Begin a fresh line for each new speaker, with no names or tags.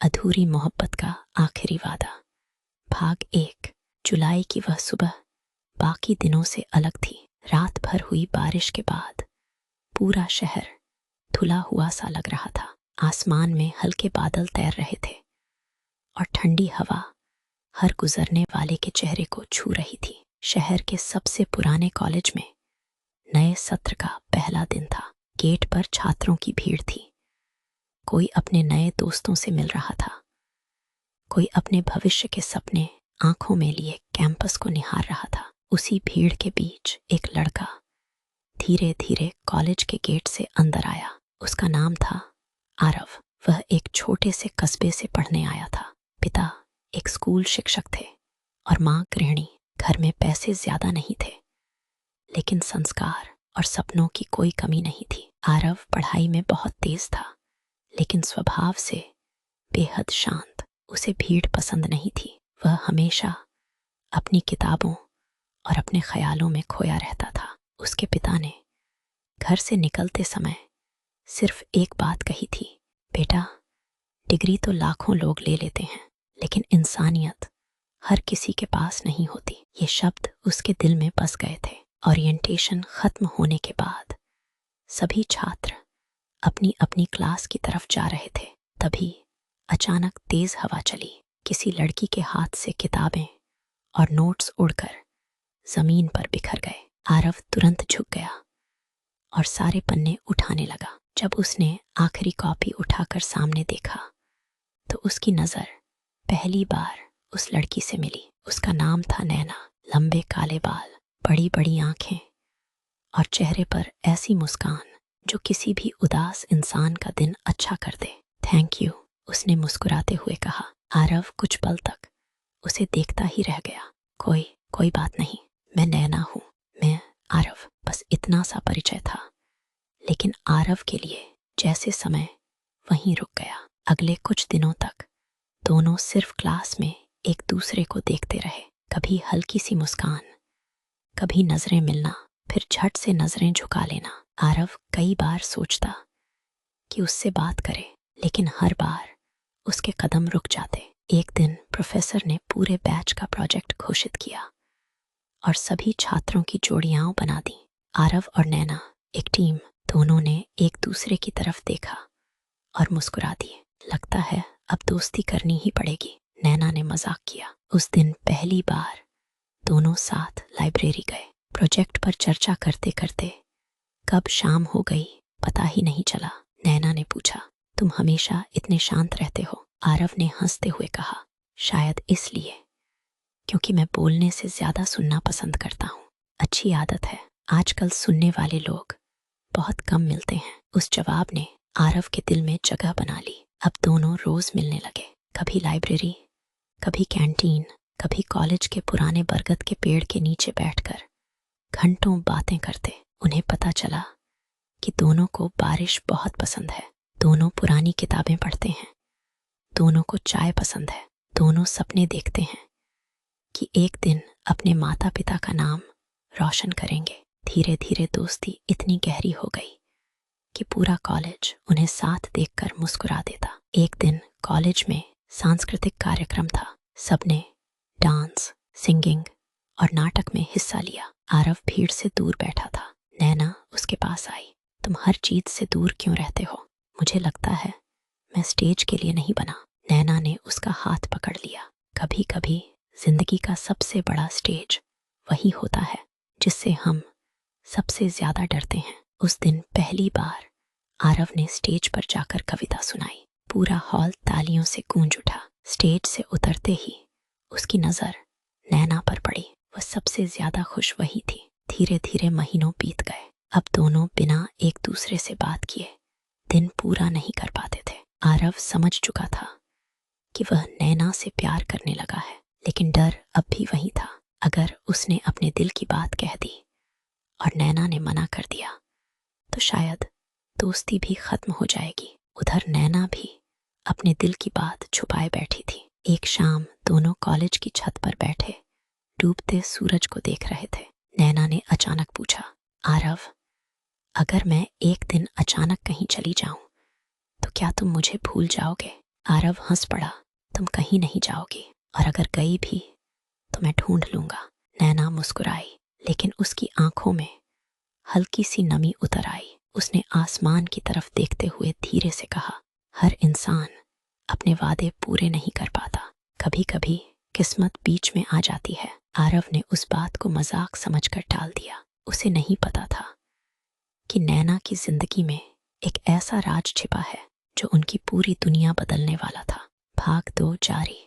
अधूरी मोहब्बत का आखिरी वादा। भाग 1। जुलाई की वह सुबह बाकी दिनों से अलग थी। रात भर हुई बारिश के बाद पूरा शहर धुला हुआ सा लग रहा था। आसमान में हल्के बादल तैर रहे थे और ठंडी हवा हर गुजरने वाले के चेहरे को छू रही थी। शहर के सबसे पुराने कॉलेज में नए सत्र का पहला दिन था। गेट पर छात्रों की भीड़ थी। कोई अपने नए दोस्तों से मिल रहा था, कोई अपने भविष्य के सपने आंखों में लिए कैंपस को निहार रहा था। उसी भीड़ के बीच एक लड़का धीरे धीरे कॉलेज के गेट से अंदर आया। उसका नाम था आरव। वह एक छोटे से कस्बे से पढ़ने आया था। पिता एक स्कूल शिक्षक थे और माँ गृहिणी। घर में पैसे ज्यादा नहीं थे, लेकिन संस्कार और सपनों की कोई कमी नहीं थी। आरव पढ़ाई में बहुत तेज था, लेकिन स्वभाव से बेहद शांत। उसे भीड़ पसंद नहीं थी। वह हमेशा अपनी किताबों और अपने ख्यालों में खोया रहता था। उसके पिता ने घर से निकलते समय सिर्फ एक बात कही थी, बेटा, डिग्री तो लाखों लोग ले लेते हैं, लेकिन इंसानियत हर किसी के पास नहीं होती। ये शब्द उसके दिल में बस गए थे। ओरिएंटेशन खत्म होने के बाद सभी छात्र अपनी अपनी क्लास की तरफ जा रहे थे। तभी अचानक तेज हवा चली। किसी लड़की के हाथ से किताबें और नोट्स उड़कर जमीन पर बिखर गए। आरव तुरंत झुक गया और सारे पन्ने उठाने लगा। जब उसने आखिरी कॉपी उठाकर सामने देखा तो उसकी नजर पहली बार उस लड़की से मिली। उसका नाम था नैना। लंबे काले बाल, बड़ी बड़ी आंखें और चेहरे पर ऐसी मुस्कान जो किसी भी उदास इंसान का दिन अच्छा कर दे। थैंक यू, उसने मुस्कुराते हुए कहा। आरव कुछ पल तक उसे देखता ही रह गया। कोई बात नहीं, मैं नैना हूँ, मैं आरव। बस इतना सा परिचय था, लेकिन आरव के लिए जैसे समय वहीं रुक गया। अगले कुछ दिनों तक दोनों सिर्फ क्लास में एक दूसरे को देखते रहे। कभी हल्की सी मुस्कान, कभी नजरें मिलना, फिर झट से नजरें झुका लेना। आरव कई बार सोचता कि उससे बात करे, लेकिन हर बार उसके कदम रुक जाते। एक दिन प्रोफेसर ने पूरे बैच का प्रोजेक्ट घोषित किया और सभी छात्रों की जोड़ियां बना दी। आरव और नैना एक टीम। दोनों ने एक दूसरे की तरफ देखा और मुस्कुरा दिए। लगता है अब दोस्ती करनी ही पड़ेगी, नैना ने मजाक किया। उस दिन पहली बार दोनों साथ लाइब्रेरी गए। प्रोजेक्ट पर चर्चा करते करते कब शाम हो गई पता ही नहीं चला। नैना ने पूछा, तुम हमेशा इतने शांत रहते हो? आरव ने हंसते हुए कहा, शायद इसलिए क्योंकि मैं बोलने से ज्यादा सुनना पसंद करता हूँ। अच्छी आदत है, आजकल सुनने वाले लोग बहुत कम मिलते हैं। उस जवाब ने आरव के दिल में जगह बना ली। अब दोनों रोज मिलने लगे, कभी लाइब्रेरी, कभी कैंटीन, कभी कॉलेज के पुराने बरगद के पेड़ के नीचे बैठकर घंटों बातें करते। उन्हें पता चला कि दोनों को बारिश बहुत पसंद है, दोनों पुरानी किताबें पढ़ते हैं, दोनों को चाय पसंद है, दोनों सपने देखते हैं कि एक दिन अपने माता पिता का नाम रोशन करेंगे। धीरे धीरे दोस्ती इतनी गहरी हो गई कि पूरा कॉलेज उन्हें साथ देखकर मुस्कुरा देता। एक दिन कॉलेज में सांस्कृतिक कार्यक्रम था। सबने डांस, सिंगिंग और नाटक में हिस्सा लिया। आरव भीड़ से दूर बैठा था। नैना उसके पास आई। तुम हर चीज से दूर क्यों रहते हो? मुझे लगता है मैं स्टेज के लिए नहीं बना। नैना ने उसका हाथ पकड़ लिया। कभी कभी जिंदगी का सबसे बड़ा स्टेज वही होता है जिससे हम सबसे ज्यादा डरते हैं। उस दिन पहली बार आरव ने स्टेज पर जाकर कविता सुनाई। पूरा हॉल तालियों से गूंज उठा। स्टेज से उतरते ही उसकी नजर नैना पर पड़ी। वह सबसे ज्यादा खुश वही थी। धीरे धीरे महीनों बीत गए। अब दोनों बिना एक दूसरे से बात किए दिन पूरा नहीं कर पाते थे। आरव समझ चुका था कि वह नैना से प्यार करने लगा है, लेकिन डर अब भी वही था। अगर उसने अपने दिल की बात कह दी और नैना ने मना कर दिया तो शायद दोस्ती भी खत्म हो जाएगी। उधर नैना भी अपने दिल की बात छुपाए बैठी थी। एक शाम दोनों कॉलेज की छत पर बैठे डूबते सूरज को देख रहे थे। नैना ने अचानक पूछा, आरव, अगर मैं एक दिन अचानक कहीं चली जाऊं तो क्या तुम मुझे भूल जाओगे? आरव हंस पड़ा। तुम कहीं नहीं जाओगी, और अगर गई भी तो मैं ढूंढ लूंगा। नैना मुस्कुराई, लेकिन उसकी आंखों में हल्की सी नमी उतर आई। उसने आसमान की तरफ देखते हुए धीरे से कहा, हर इंसान अपने वादे पूरे नहीं कर पाता, कभी कभी किस्मत बीच में आ जाती है। आरव ने उस बात को मजाक समझकर टाल दिया। उसे नहीं पता था कि नैना की जिंदगी में एक ऐसा राज छिपा है जो उनकी पूरी दुनिया बदलने वाला था। भाग 2 जारी।